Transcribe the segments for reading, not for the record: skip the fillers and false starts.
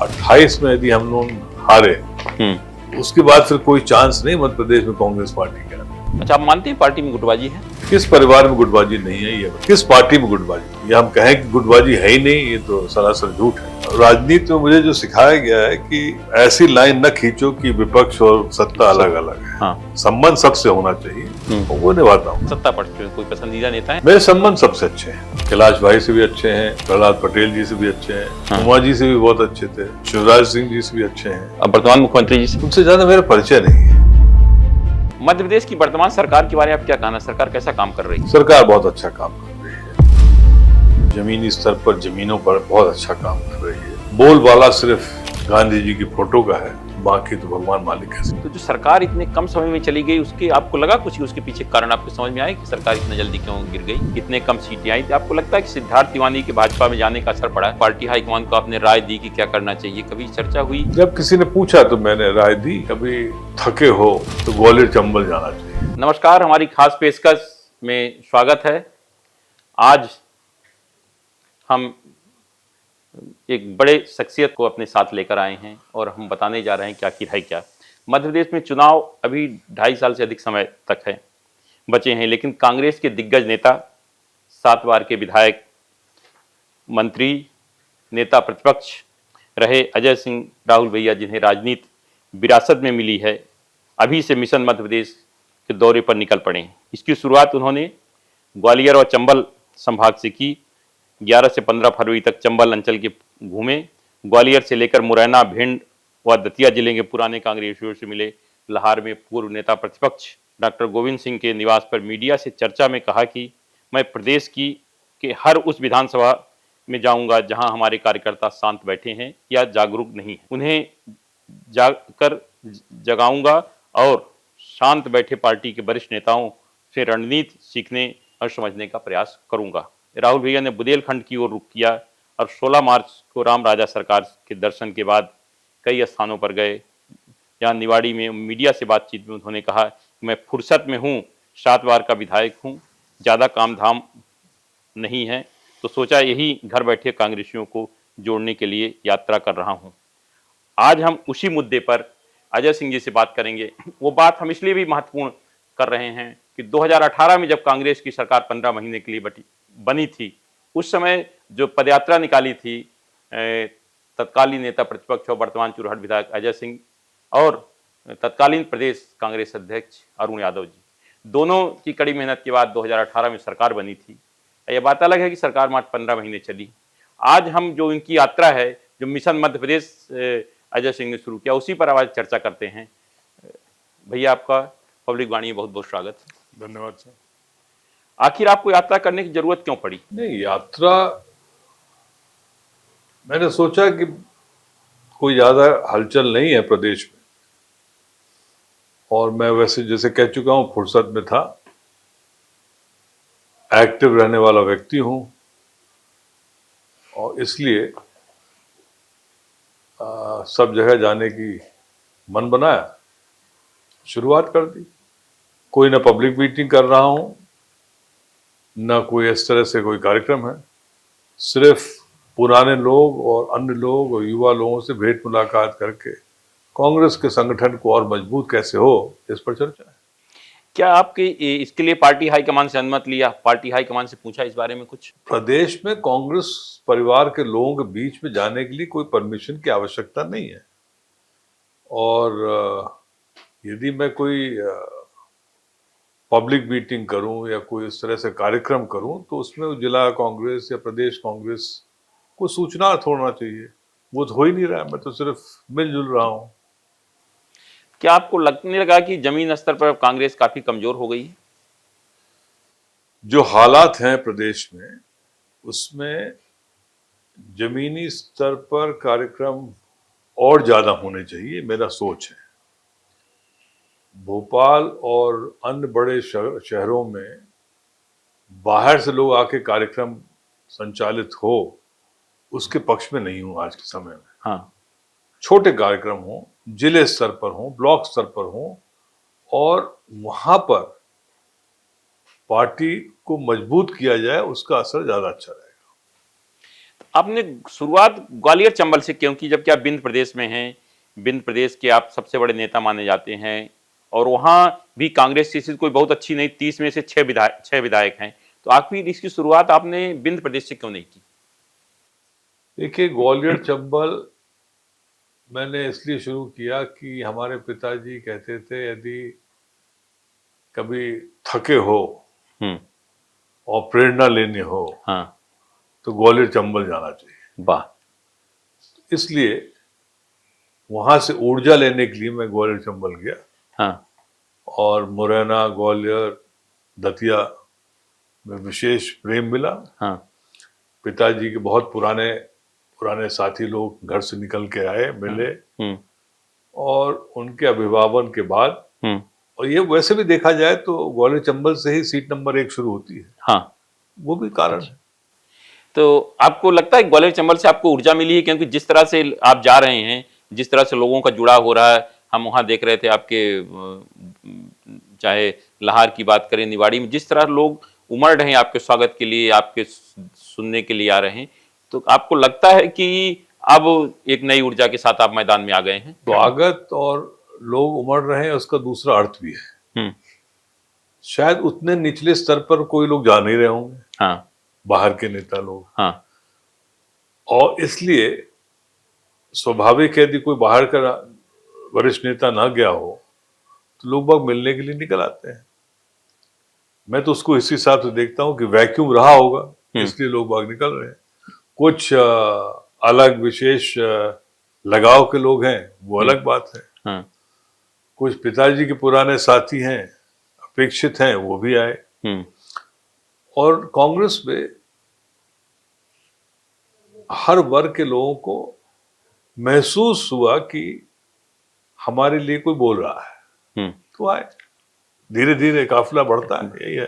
28 में यदि हम लोग हारे, उसके बाद फिर कोई चांस नहीं मध्य प्रदेश में कांग्रेस पार्टी का। अच्छा, आप मानते हैं पार्टी में गुटबाजी है? किस परिवार में गुटबाजी नहीं है? ये किस पार्टी में गुटबाजी? ये हम कहें कि गुटबाजी है ही नहीं, ये तो सरासर झूठ है। राजनीति में मुझे जो सिखाया गया है कि ऐसी लाइन न खींचो कि विपक्ष और सत्ता अलग अलग है। हाँ। संबंध सबसे होना चाहिए, तो वो निभाता हूँ। सत्ता पक्ष में कोई पसंदीदा नेता है? मेरे संबंध सबसे अच्छे हैं। कैलाश भाई से भी अच्छे हैं, प्रहलाद पटेल जी से भी अच्छे हैं, उमा जी से भी बहुत अच्छे थे, शिवराज सिंह जी से भी अच्छे हैं। अब वर्तमान मुख्यमंत्री जी से? उनसे ज्यादा मेरा परिचय नहीं है। मध्य प्रदेश की वर्तमान सरकार के बारे में आप क्या कहना? सरकार कैसा काम कर रही है? सरकार बहुत अच्छा काम कर रही है। जमीनी स्तर पर, जमीनों पर बहुत अच्छा काम कर रही है। बोलबाला सिर्फ गांधी जी की फोटो का है, बाकी तो भगवान मालिक है। तो जो सरकार इतने कम समय में चली गई, उसके आपको लगा कुछ, उसके पीछे कारण आपको समझ में आया कि सरकार इतनी जल्दी क्यों गिर गई, इतने कम सीटें आई थी? आपको लगता है कि सिद्धार्थ तिवारी के भाजपा में जाने का असर पड़ा है? पार्टी हाईकमान को आपने राय दी कि क्या करना चाहिए, कभी चर्चा हुई? जब किसी ने पूछा तो मैंने राय दी, कभी थके हो तो ग्वालियर चंबल जाना चाहिए। नमस्कार, हमारी खास पेशकश में स्वागत है। आज हम एक बड़े शख्सियत को अपने साथ लेकर आए हैं और हम बताने जा रहे हैं कि आखिर है क्या। मध्य प्रदेश में चुनाव अभी 2.5 साल से अधिक समय तक है बचे हैं, लेकिन कांग्रेस के दिग्गज नेता, 7 बार के विधायक, मंत्री, नेता प्रतिपक्ष रहे अजय सिंह राहुल भैया, जिन्हें राजनीति विरासत में मिली है, अभी से मिशन मध्य प्रदेश के दौरे पर निकल पड़े हैं। इसकी शुरुआत उन्होंने ग्वालियर और चंबल संभाग से की। 11 से 15 फरवरी तक चंबल अंचल के घूमे। ग्वालियर से लेकर मुरैना, भिंड व दतिया जिले के पुराने कांग्रेसियों से मिले। लाहौर में पूर्व नेता प्रतिपक्ष डॉक्टर गोविंद सिंह के निवास पर मीडिया से चर्चा में कहा कि मैं प्रदेश के हर उस विधानसभा में जाऊंगा जहां हमारे कार्यकर्ता शांत बैठे हैं या जागरूक नहीं है, उन्हें जाकर जगाऊंगा और शांत बैठे पार्टी के वरिष्ठ नेताओं से रणनीति सीखने और समझने का प्रयास करूंगा। राहुल भैया ने बुंदेलखंड की ओर रुख किया और 16 मार्च को राम राजा सरकार के दर्शन के बाद कई स्थानों पर गए। जहां निवाड़ी में मीडिया से बातचीत में उन्होंने कहा कि मैं फुर्सत में हूं, 7 बार का विधायक हूं, ज़्यादा काम धाम नहीं है, तो सोचा यही घर बैठे कांग्रेसियों को जोड़ने के लिए यात्रा कर रहा हूं। आज हम उसी मुद्दे पर अजय सिंह जी से बात करेंगे। वो बात हम इसलिए भी महत्वपूर्ण कर रहे हैं कि 2018 में जब कांग्रेस की सरकार 15 महीने के लिए बनी थी, उस समय जो पदयात्रा निकाली थी तत्कालीन नेता प्रतिपक्ष और वर्तमान चुरहट विधायक अजय सिंह और तत्कालीन प्रदेश कांग्रेस अध्यक्ष अरुण यादव जी, दोनों की कड़ी मेहनत के बाद 2018 में सरकार बनी थी। यह बात अलग है कि सरकार मात्र 15 महीने चली। आज हम जो इनकी यात्रा है, जो मिशन मध्य प्रदेश अजय सिंह ने शुरू किया, उसी पर आज चर्चा करते हैं। भैया, आपका पब्लिक वाणी में बहुत बहुत स्वागत है। धन्यवाद सर। आखिर आपको यात्रा करने की जरूरत क्यों पड़ी? नहीं, यात्रा मैंने सोचा कि कोई ज्यादा हलचल नहीं है प्रदेश में, और मैं वैसे जैसे कह चुका हूं फुर्सत में था, एक्टिव रहने वाला व्यक्ति हूं, और इसलिए सब जगह जाने की मन बनाया, शुरुआत कर दी। कोई ना पब्लिक मीटिंग कर रहा हूं, ना कोई इस तरह से कोई कार्यक्रम है, सिर्फ पुराने लोग और अन्य लोग और युवा लोगों से भेंट मुलाकात करके कांग्रेस के संगठन को और मजबूत कैसे हो, इस पर चर्चा है। क्या आपके इसके लिए पार्टी हाईकमान से अनुमति लिया? पार्टी हाईकमान से पूछा इस बारे में कुछ? प्रदेश में कांग्रेस परिवार के लोगों के बीच में जाने के लिए कोई परमिशन की आवश्यकता नहीं है, और यदि मैं कोई पब्लिक मीटिंग करूं या कोई इस तरह से कार्यक्रम करूं, तो उसमें जिला कांग्रेस या प्रदेश कांग्रेस को सूचना छोड़ना चाहिए। वो तो हो ही नहीं रहा है, मैं तो सिर्फ मिलजुल रहा हूं। क्या आपको लगने लगा कि जमीन स्तर पर कांग्रेस काफी कमजोर हो गई है? जो हालात हैं प्रदेश में, उसमें जमीनी स्तर पर कार्यक्रम और ज्यादा होने चाहिए, मेरा सोच है। भोपाल और अन्य बड़े शहरों में बाहर से लोग आके कार्यक्रम संचालित हो, उसके पक्ष में नहीं हूं आज के समय में। हाँ। छोटे कार्यक्रम हो, जिले स्तर पर हो, ब्लॉक स्तर पर हो, और वहां पर पार्टी को मजबूत किया जाए, उसका असर ज्यादा अच्छा रहेगा। आपने शुरुआत ग्वालियर चंबल से क्यों की, जबकि आप बिंद प्रदेश में हैं, बिंद प्रदेश के आप सबसे बड़े नेता माने जाते हैं और वहां भी कांग्रेस की स्थिति कोई बहुत अच्छी नहीं, 30 में से 6 विधायक हैं, तो आखिर इसकी शुरुआत आपने बिंद प्रदेश से क्यों नहीं की? देखिए, ग्वालियर चंबल मैंने इसलिए शुरू किया कि हमारे पिताजी कहते थे यदि कभी थके हो हम्म। और प्रेरणा लेनी हो हाँ। तो ग्वालियर चंबल जाना चाहिए। वाह। इसलिए वहां से ऊर्जा लेने के लिए मैं ग्वालियर चंबल गया हाँ। और मुरैना, ग्वालियर, दतिया में विशेष प्रेम मिला। हाँ। पिताजी के बहुत पुराने पुराने साथी लोग घर से निकल के आए, मिले हम्म। और उनके अभिभावन के बाद, हम्म। और ये वैसे भी देखा जाए तो ग्वालियर चंबल से ही सीट नंबर 1 शुरू होती है, हाँ। वो भी कारण है। तो आपको लगता है ग्वालियर चंबल से आपको ऊर्जा मिली है, क्योंकि जिस तरह से आप जा रहे हैं, जिस तरह से लोगों का जुड़ाव हो रहा है, हम वहां देख रहे थे आपके चाहे लाहौर की बात करें, निवाड़ी में जिस तरह लोग उमड़ रहे हैं आपके स्वागत के लिए, आपके सुनने के लिए आ रहे हैं, तो आपको लगता है कि अब एक नई ऊर्जा के साथ आप मैदान में आ गए हैं? स्वागत और लोग उमड़ रहे हैं उसका दूसरा अर्थ भी है। शायद उतने निचले स्तर पर कोई लोग जा नहीं रहे होंगे, हाँ। बाहर के नेता लोग, हाँ। और इसलिए स्वाभाविक है यदि कोई बाहर का वरिष्ठ नेता ना गया हो तो लोग बाग मिलने के लिए निकल आते हैं। मैं तो उसको इस हिसाब से देखता हूं कि वैक्यूम रहा होगा इसलिए लोग बाग निकल रहे हैं। कुछ अलग विशेष लगाव के लोग हैं, वो अलग बात है। हाँ। कुछ पिताजी के पुराने साथी हैं, अपेक्षित हैं, वो भी आए। और कांग्रेस में हर वर्ग के लोगों को महसूस हुआ कि हमारे लिए कोई बोल रहा है, तो आए। धीरे धीरे काफिला बढ़ता है, यही है।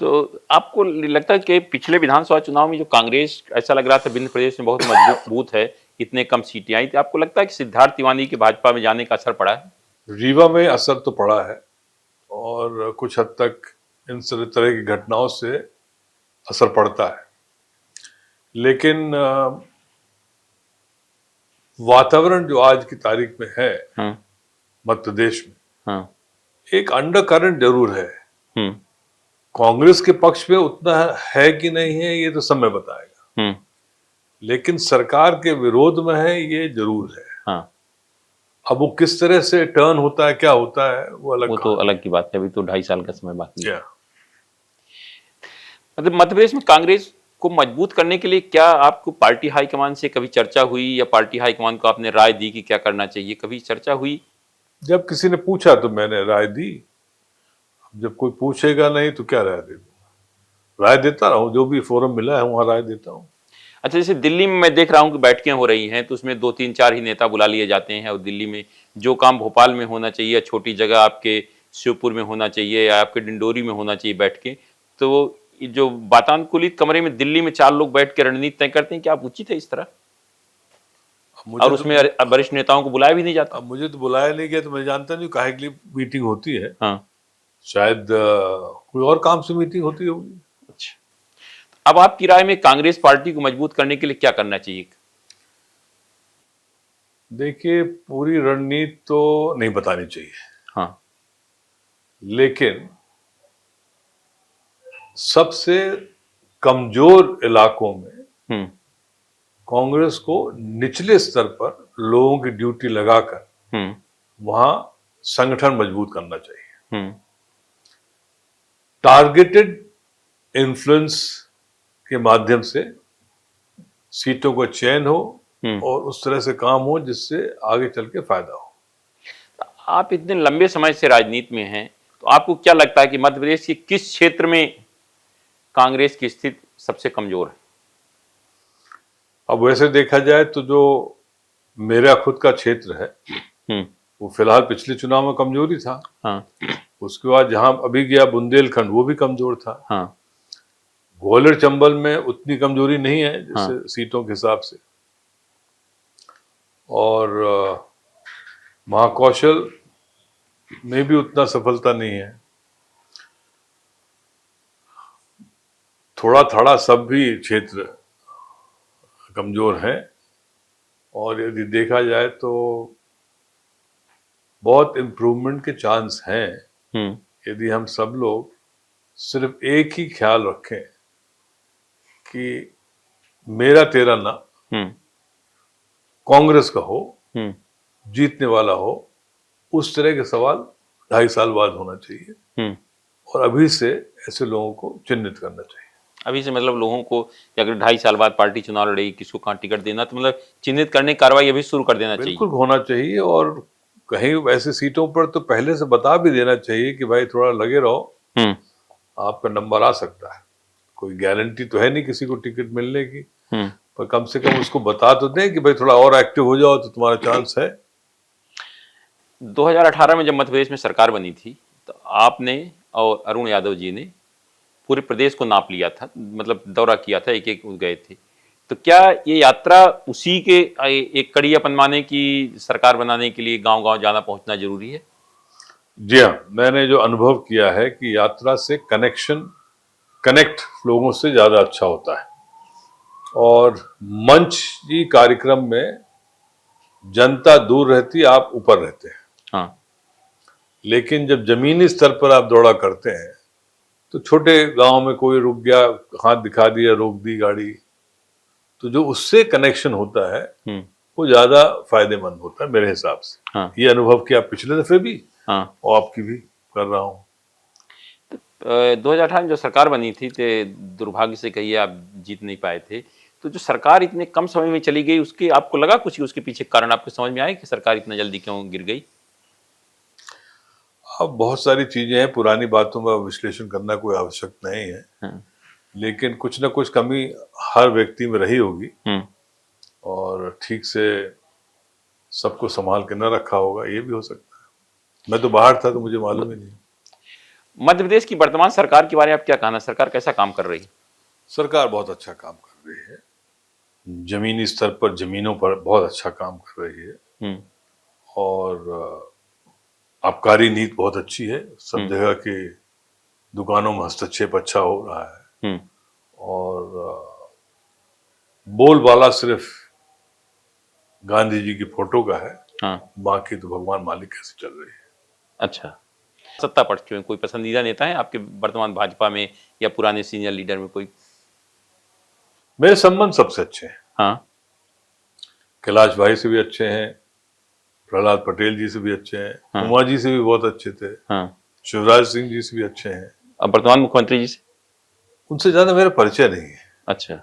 तो आपको लगता है कि पिछले विधानसभा चुनाव में जो कांग्रेस, ऐसा लग रहा था बिंद प्रदेश में बहुत मजबूत है, इतने कम सीटें आई थी, आपको लगता है कि सिद्धार्थ तिवारी के भाजपा में जाने का असर पड़ा है? रीवा में असर तो पड़ा है और कुछ हद तक इन तरह की घटनाओं से असर पड़ता है, लेकिन वातावरण जो आज की तारीख में है मध्य प्रदेश में, एक अंडर करंट जरूर है। कांग्रेस के पक्ष में उतना है कि नहीं है ये तो समय बताएगा, लेकिन सरकार के विरोध में है ये जरूर है। अब वो किस तरह से टर्न होता है, क्या होता है, वो तो अलग की बात है। अभी तो 2.5 साल का समय बाकी है। मतलब मध्य प्रदेश में कांग्रेस को मजबूत करने के लिए क्या आपको पार्टी हाईकमान से कभी चर्चा हुई, या पार्टी हाईकमान को आपने राय दी कि क्या करना चाहिए, कभी चर्चा हुई? जब किसी ने पूछा तो मैंने राय दी। जब कोई पूछेगा नहीं तो क्या राय दे दूं? राय देता रहूं, जो भी फोरम मिला है वहां राय देता हूं। अच्छा, जैसे दिल्ली में मैं देख रहा हूं कि बैठकें हो रही हैं, तो उसमें 2-3-4 ही नेता बुला लिए जाते हैं, और दिल्ली में जो काम भोपाल में होना चाहिए या छोटी जगह आपके शिवपुर में होना चाहिए या आपके डिंडोरी में होना चाहिए बैठकें, तो जो वातानुकूलित कमरे में दिल्ली में 4 लोग बैठ के रणनीति तय करते हैं, क्या आप उचित है इस तरह? और उसमें वरिष्ठ नेताओं को बुलाया भी नहीं जाता। अब मुझे तो बुलाया नहीं गया तो मैं जानता नहीं काहे के लिए मीटिंग होती है। शायद कोई और काम से मीटिंग होती होगी। अच्छा, अब आपकी राय में कांग्रेस पार्टी को मजबूत करने के लिए क्या करना चाहिए? देखिए, पूरी रणनीति तो नहीं बतानी चाहिए, लेकिन सबसे कमजोर इलाकों में कांग्रेस को निचले स्तर पर लोगों की ड्यूटी लगाकर वहां संगठन मजबूत करना चाहिए। टारगेटेड इन्फ्लुएंस के माध्यम से सीटों का चयन हो और उस तरह से काम हो जिससे आगे चल के फायदा हो। आप इतने लंबे समय से राजनीति में हैं, तो आपको क्या लगता है कि मध्य प्रदेश के किस क्षेत्र में कांग्रेस की स्थिति सबसे कमजोर है? अब वैसे देखा जाए तो जो मेरा खुद का क्षेत्र है वो फिलहाल पिछले चुनाव में कमजोरी था। उसके बाद जहां अभी गया बुंदेलखंड, वो भी कमजोर था। ग्वालियर चंबल में उतनी कमजोरी नहीं है जैसे सीटों के हिसाब से, और महाकौशल में भी उतना सफलता नहीं है। थोड़ा थोड़ा सब भी क्षेत्र कमज़ोर हैं, और यदि देखा जाए तो बहुत इम्प्रूवमेंट के चांस हैं यदि हम सब लोग सिर्फ एक ही ख्याल रखें कि मेरा तेरा ना कांग्रेस का हो, जीतने वाला हो, उस तरह के सवाल 2.5 साल बाद होना चाहिए, और अभी से ऐसे लोगों को चिन्हित करना चाहिए। अभी से मतलब लोगों को कि अगर 2.5 साल बाद पार्टी चुनाव लड़ेगी, किसको कहाँ टिकट देना, तो मतलब चिन्हित करने की कार्रवाई अभी शुरू कर देना चाहिए। बिल्कुल होना चाहिए, और कहीं ऐसी सीटों पर तो पहले से बता भी देना चाहिए कि भाई थोड़ा लगे रहो, आपका नंबर आ सकता है। कोई गारंटी तो है नहीं किसी को टिकट मिलने की, पर कम से कम उसको बता तो दें कि भाई थोड़ा और एक्टिव हो जाओ तो तुम्हारा चांस है। 2018 में जब मध्य प्रदेश में सरकार बनी थी, तो आपने और अरुण यादव जी ने पूरे प्रदेश को नाप लिया था, मतलब दौरा किया था, एक एक गए थे। तो क्या ये यात्रा उसी के एक कड़ी अपन माने कि सरकार बनाने के लिए गांव गांव जाना पहुंचना जरूरी है? जी हाँ, मैंने जो अनुभव किया है कि यात्रा से कनेक्ट लोगों से ज्यादा अच्छा होता है, और मंच की कार्यक्रम में जनता दूर रहती, आप ऊपर रहते हैं। हाँ। लेकिन जब जमीनी स्तर पर आप दौड़ा करते हैं तो छोटे गांव में कोई रुक गया, हाथ दिखा दिया, रोक दी गाड़ी, तो जो उससे कनेक्शन होता है वो ज्यादा फायदेमंद होता है मेरे हिसाब से। हाँ। ये अनुभव किया पिछले दफे भी, हाँ। और आपकी भी कर रहा हूँ। 2018 में जो सरकार बनी थी, तो दुर्भाग्य से कहिए आप जीत नहीं पाए थे। तो जो सरकार इतने कम समय में चली गई, उसके आपको लगा कुछ, उसके पीछे कारण आपको समझ में आए कि सरकार इतना जल्दी क्यों गिर गई? अब बहुत सारी चीजें हैं, पुरानी बातों का विश्लेषण करना कोई आवश्यक नहीं है। लेकिन कुछ ना कुछ कमी हर व्यक्ति में रही होगी, और ठीक से सबको संभाल के न रखा होगा, ये भी हो सकता है। मैं तो बाहर था तो मुझे मालूम ही नहीं। मध्य प्रदेश की वर्तमान सरकार के बारे में आप क्या कहना, सरकार कैसा काम कर रही है? सरकार बहुत अच्छा काम कर रही है, जमीनी स्तर पर जमीनों पर बहुत अच्छा काम कर रही है, और आबकारी नीति बहुत अच्छी है, सब जगह के दुकानों में हस्तक्षेप अच्छा हो रहा है, और बोलबाला सिर्फ गांधी जी की फोटो का है। हाँ। बाकी तो भगवान मालिक कैसे चल रही है। अच्छा, सत्ता पक्ष में कोई पसंदीदा नेता है आपके वर्तमान भाजपा में या पुराने सीनियर लीडर में कोई? मेरे संबंध सबसे अच्छे हैं। हाँ। कैलाश भाई से भी अच्छे हैं, प्रहलाद पटेल जी से भी अच्छे हैं, उमा जी से भी बहुत अच्छे थे, शिवराज सिंह जी से भी अच्छे हैं। अब वर्तमान मुख्यमंत्री जी से? उनसे ज्यादा मेरा परिचय नहीं है। अच्छा।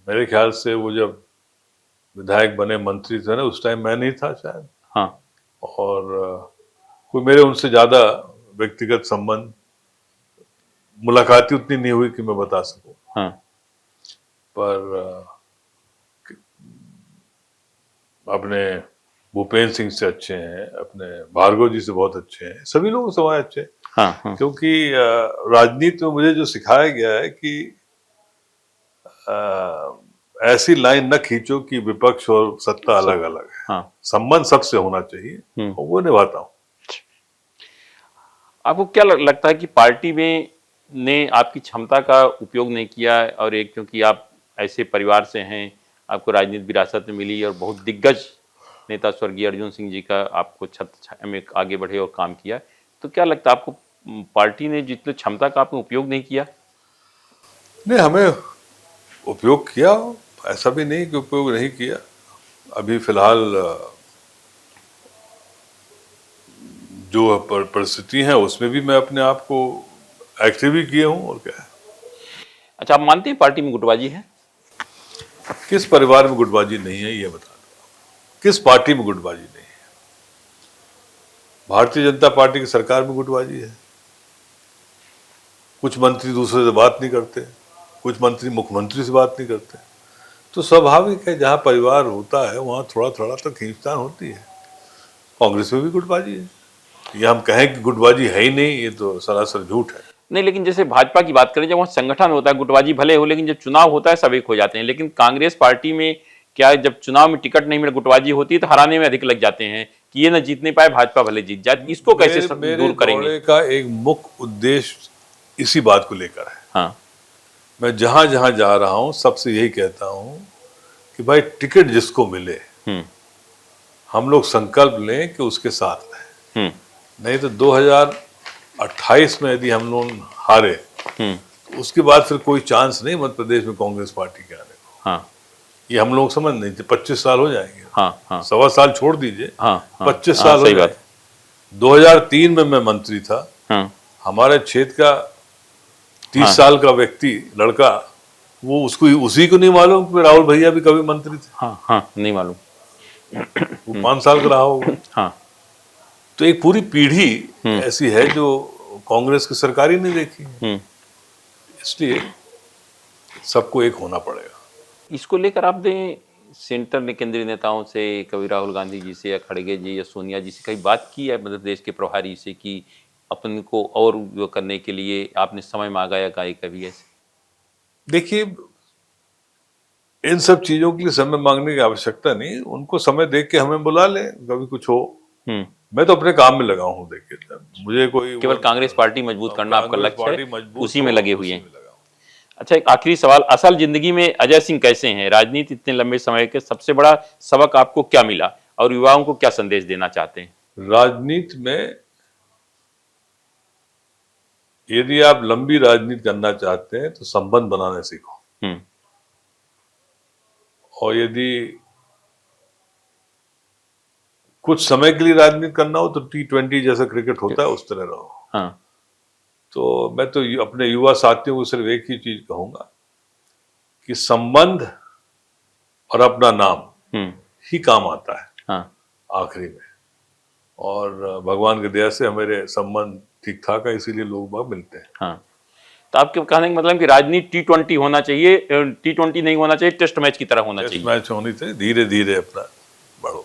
मेरे ख्याल से वो जब विधायक बने, मंत्री थे ना, उस टाइम मैं नहीं था शायद। हाँ। और कोई मेरे उनसे ज्यादा व्यक्तिगत संबंध, मुलाकात उतनी नहीं हुई कि मैं बता सकूं। हाँ। पर अपने भूपेंद्र सिंह से अच्छे हैं, अपने भार्गव जी से बहुत अच्छे हैं, सभी लोगों से हमारे अच्छे हैं। हाँ। क्योंकि राजनीति में मुझे जो सिखाया गया है कि ऐसी लाइन न खींचो कि विपक्ष और सत्ता अलग अलग है। हाँ। संबंध सबसे होना चाहिए, और वो निभाता हूँ। आपको क्या लगता है कि पार्टी में ने आपकी क्षमता का उपयोग नहीं किया, और एक क्योंकि आप ऐसे परिवार से हैं, आपको राजनीतिक विरासत में मिली, और बहुत दिग्गज नेता स्वर्गीय अर्जुन सिंह जी का आपको छत्र में आगे बढ़े और काम किया, तो क्या लगता है आपको पार्टी ने जितने क्षमता का आपने उपयोग नहीं किया? नहीं, हमें उपयोग किया, ऐसा भी नहीं कि उपयोग नहीं किया। अभी फिलहाल जो परिस्थिति है उसमें भी मैं अपने आप को एक्टिव ही किया हूँ, और क्या है। अच्छा, आप मानते हैं पार्टी में गुटबाजी है? किस परिवार में गुटबाजी नहीं है ये बता दो, किस पार्टी में गुटबाजी नहीं है? भारतीय जनता पार्टी की सरकार में गुटबाजी है। कुछ मंत्री दूसरे से बात नहीं करते, कुछ मंत्री मुख्यमंत्री से बात नहीं करते, तो स्वाभाविक है जहां परिवार होता है वहां थोड़ा थोड़ा तो खींचतान होती है। कांग्रेस में भी गुटबाजी है, ये हम कहें कि गुटबाजी है ही नहीं, ये तो सरासर झूठ है। नहीं, लेकिन जैसे भाजपा की बात करें, जब वहाँ संगठन होता है गुटबाजी भले हो, लेकिन जब चुनाव होता है सब एक हो जाते हैं। लेकिन कांग्रेस पार्टी में क्या, जब चुनाव में टिकट नहीं मिले, गुटबाजी होती है, तो हराने में अधिक लग जाते हैं कि ये ना जीत नहीं पाए, भाजपा भले जीत जाए। इसको कैसे दूर करेंगे? मेरे का एक मुख्य उद्देश्य इसी बात को लेकर है। हाँ। मैं जहां जहां जा रहा हूं सबसे यही कहता हूं कि भाई टिकट जिसको मिले हम्म, हम लोग संकल्प लें कि उसके साथ रहें। हम्म, नहीं तो 2028 में यदि हम लोग हारे हम्म, तो उसके बाद फिर कोई चांस नहीं मध्य प्रदेश में कांग्रेस पार्टी के आने को। हाँ, ये हम लोग समझ नहीं थे। 25 साल हो जाएंगे, हाँ, हाँ, 1.25 साल छोड़ दीजिए, हाँ, हाँ, 25 हाँ, साल हो सही बात। जाएंगे। 2003 में मैं मंत्री था। हाँ, हमारे क्षेत्र का 30 हाँ, साल का व्यक्ति लड़का, वो उसको उसी को नहीं मालूम कि राहुल भैया भी कभी मंत्री थे। हाँ, हाँ, नहीं मालूम। वो 5 साल का रहा होगा। हाँ, तो एक पूरी पीढ़ी हम्म, ऐसी है जो कांग्रेस की सरकार ही नहीं देखी है। हम्म। इसलिए सबको एक होना पड़ेगा। इसको लेकर आपने सेंटर में केंद्रीय नेताओं से, कभी राहुल गांधी जी से या खड़गे जी या सोनिया जी से कहीं बात की है मध्य प्रदेश के प्रभारी से कि अपन को और वो करने के लिए आपने समय मांगा या कभी ऐसे? देखिए, इन सब चीजों के लिए समय मांगने की आवश्यकता नहीं। उनको समय देख के हमें बुला ले, कभी कुछ हो। हम्म। मैं तो अपने काम में लगा हूँ। देखिए, मुझे कोई केवल कांग्रेस पार्टी मजबूत करना आपका कांग्रेस लक्ष्य पार्टी है, मजबूत उसी हो, में लगे हुए उसी हैं। में लगा हूँ। अच्छा, एक आखिरी सवाल, असल जिंदगी में अजय सिंह कैसे हैं? राजनीति इतने लंबे समय के सबसे बड़ा सबक आपको क्या मिला और युवाओं को क्या संदेश देना चाहते हैं? राजनीति में यदि आप लंबी राजनीति करना चाहते हैं तो संबंध बनाने सीखो। हम्म, और यदि कुछ समय के लिए राजनीति करना हो तो T20 जैसा क्रिकेट होता है उस तरह रहो। हाँ, तो मैं तो अपने युवा साथियों को सिर्फ एक ही चीज कहूंगा कि संबंध और अपना नाम हम्म, ही काम आता है हाँ, आखिरी में। और भगवान की दया से हमारे संबंध ठीक ठाक है, इसीलिए लोग बाग मिलते हैं। हाँ। तो आपके कहने का मतलब कि राजनीति T20 होना चाहिए, T20 नहीं होना चाहिए, टेस्ट मैच की तरह होना टेस्ट चाहिए। मैच होनी चाहिए, धीरे धीरे अपना बढ़ो।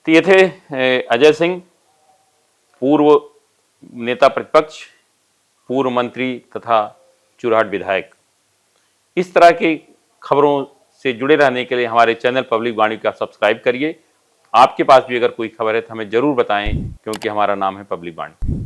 तो ये थे अजय सिंह, पूर्व नेता प्रतिपक्ष, पूर्व मंत्री तथा चुराहट विधायक। इस तरह की खबरों से जुड़े रहने के लिए हमारे चैनल पब्लिक वाणी का सब्सक्राइब करिए। आपके पास भी अगर कोई खबर है तो हमें जरूर बताएं, क्योंकि हमारा नाम है पब्लिक वाणी।